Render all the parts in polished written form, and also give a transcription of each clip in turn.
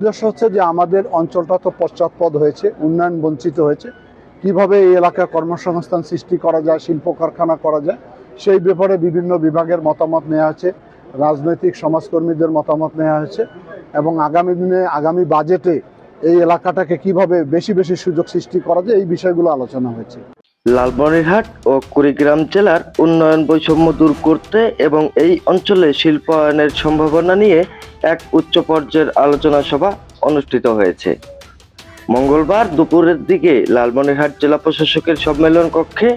উদ্দেশ্য হচ্ছে যে আমাদের অঞ্চলটা তো পশ্চাৎপদ হয়েছে, উন্নয়ন বঞ্চিত হয়েছে। কিভাবে এই এলাকায় কর্মসংস্থান সৃষ্টি করা যায়, শিল্প কারখানা করা যায়, সেই ব্যাপারে বিভিন্ন বিভাগের মতামত নেওয়া হয়েছে, রাজনৈতিক সমাজকর্মীদের মতামত নেওয়া হয়েছে এবং আগামী দিনে আগামী বাজেটে এই এলাকাটাকে কিভাবে বেশি বেশি সুযোগ সৃষ্টি করা যায় এই বিষয়গুলো আলোচনা হয়েছে। লালমনিরহাট ও কুড়িগ্রাম জেলার উন্নয়ন বৈষম্য দূর করতে এবং এই অঞ্চলে শিল্পায়নের সম্ভাবনা নিয়ে এক উচ্চ পর্যায়ের আলোচনা সভা অনুষ্ঠিত হয়েছে। মঙ্গলবার দুপুরের দিকে লালমনিরহাট জেলা প্রশাসকের সম্মেলন কক্ষে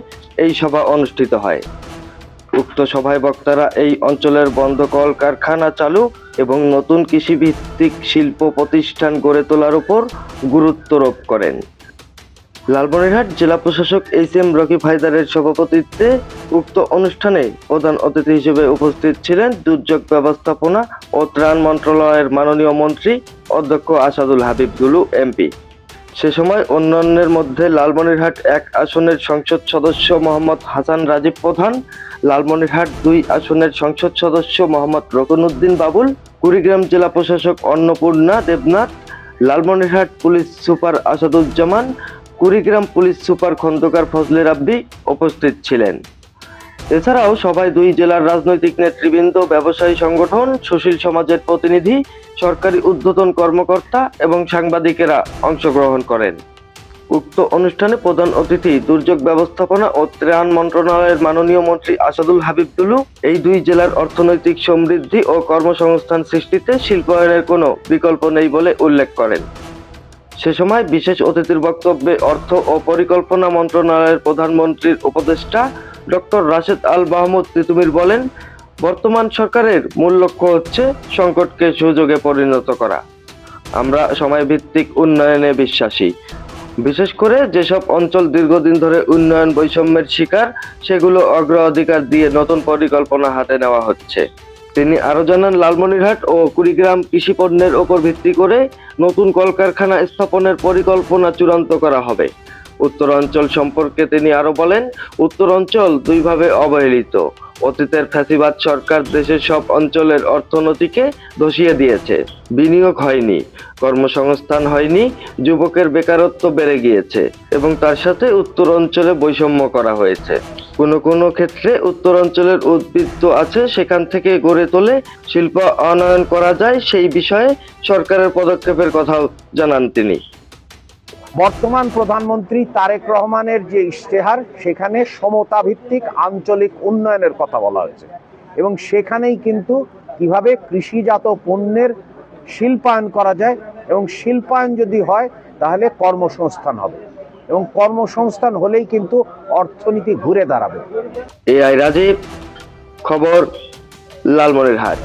এই সভা অনুষ্ঠিত হয়। উক্ত সভায় বক্তারা এই অঞ্চলের বন্ধ কলকারখানা চালু এবং নতুন কৃষিভিত্তিক শিল্প প্রতিষ্ঠান গড়ে তোলার উপর গুরুত্বারোপ করেন। লালমনিরহাট জেলা প্রশাসক এইচ.এম. রকিব হায়দারের সভাপতিত্বে উক্ত অনুষ্ঠানে প্রধান অতিথি হিসেবে উপস্থিত ছিলেন দুর্যোগ ব্যবস্থাপনা ও ত্রাণ মন্ত্রণালয়ের মাননীয় মন্ত্রী অধ্যক্ষ আসাদুল হাবিব দুলু এমপি। সে সময় অন্যান্যের মধ্যে লালমনিরহাট 1 আসনের সংসদ সদস্য মোহাম্মদ হাসান রাজীব প্রধান, লালমনিরহাট 2 আসনের সংসদ সদস্য মোহাম্মদ রকনউদ্দিন বাবুল, কুড়িগ্রাম জেলা প্রশাসক Annapurna Debnath, Lalmonirhat police super Asaduzzaman, Kurigram police super Khandakar Fazle Rabbi উপস্থিত ছিলেন। এছাড়াও সভায় 2 জেলার রাজনৈতিক নেতৃবৃন্দ, ব্যবসায়ী সংগঠন, সুশীল সমাজের প্রতিনিধি, সরকারি ঊর্ধ্বতন কর্মকর্তা এবং সাংবাদিকেরা অংশগ্রহণ করেন। উক্ত অনুষ্ঠানে প্রধান অতিথি দুর্যোগ ব্যবস্থাপনা ও ত্রাণ মন্ত্রণালয়ের মাননীয় মন্ত্রী আসাদুল হাবিব দুলু এই 2 জেলার অর্থনৈতিক সমৃদ্ধি ও কর্মসংস্থান সৃষ্টিতে শিল্পায়নের কোনো বিকল্প নেই বলে উল্লেখ করেন। সে সময় বিশেষ অতিথির বক্তব্যে অর্থ ও পরিকল্পনা মন্ত্রণালয়ের প্রধানমন্ত্রীর উপদেষ্টা ডক্টর রাশেদ আল মাহমুদ তিতুমির বলেন, বর্তমান সরকারের মূল লক্ষ্য হচ্ছে সংকটকে সুযোগে পরিণত করা। আমরা সময়ভিত্তিক উন্নয়নে বিশ্বাসী। বিশেষ করে যেসব অঞ্চল দীর্ঘদিন ধরে উন্নয়ন বৈষম্যের শিকার, সেগুলো অগ্রাধিকার দিয়ে নতুন পরিকল্পনা হাতে নেওয়া হচ্ছে। তিনি আরো জানান, লালমনিরহাট ও কুড়িগ্রাম কৃষি পণ্যের ওপর ভিত্তি করে নতুন কলকারখানা স্থাপনের পরিকল্পনা চূড়ান্ত করা হবে। উত্তরাঞ্চল সম্পর্কে তিনি আরো বলেন, উত্তরাঞ্চল 2 ভাবে অবহেলিত। অতীতের ফ্যাসিবাদ সরকার দেশের সব অঞ্চলের অর্থনীতিকে ধসিয়ে দিয়েছে। বিনিয়োগ হয়নি, কর্মসংস্থান হয়নি, যুবকের বেকারত্ব বেড়ে গিয়েছে এবং তার সাথে উত্তরাঞ্চলে বৈষম্য করা হয়েছে। কোনো ক্ষেত্রে উত্তরাঞ্চলের উদ্বৃত্ত আছে, সেখান থেকে গড়ে তোলে শিল্প উন্নয়ন করা যায়, সেই বিষয়ে সরকারের পদক্ষেপের কথাও জানান তিনি। বর্তমান প্রধানমন্ত্রী তারেক রহমানের যে ইশতেহার, সেখানে সমতা ভিত্তিক আঞ্চলিক উন্নয়নের কথা বলা হয়েছে এবং সেখানেই কিন্তু কিভাবে কৃষিজাত পণ্যের শিল্পায়ন করা যায় এবং শিল্পায়ন যদি হয় তাহলে কর্মসংস্থান হবে এবং কর্মসংস্থান হলেই কিন্তু অর্থনীতি ঘুরে দাঁড়াবে। এআই রাজীব, খবর, লালমনিরহাট।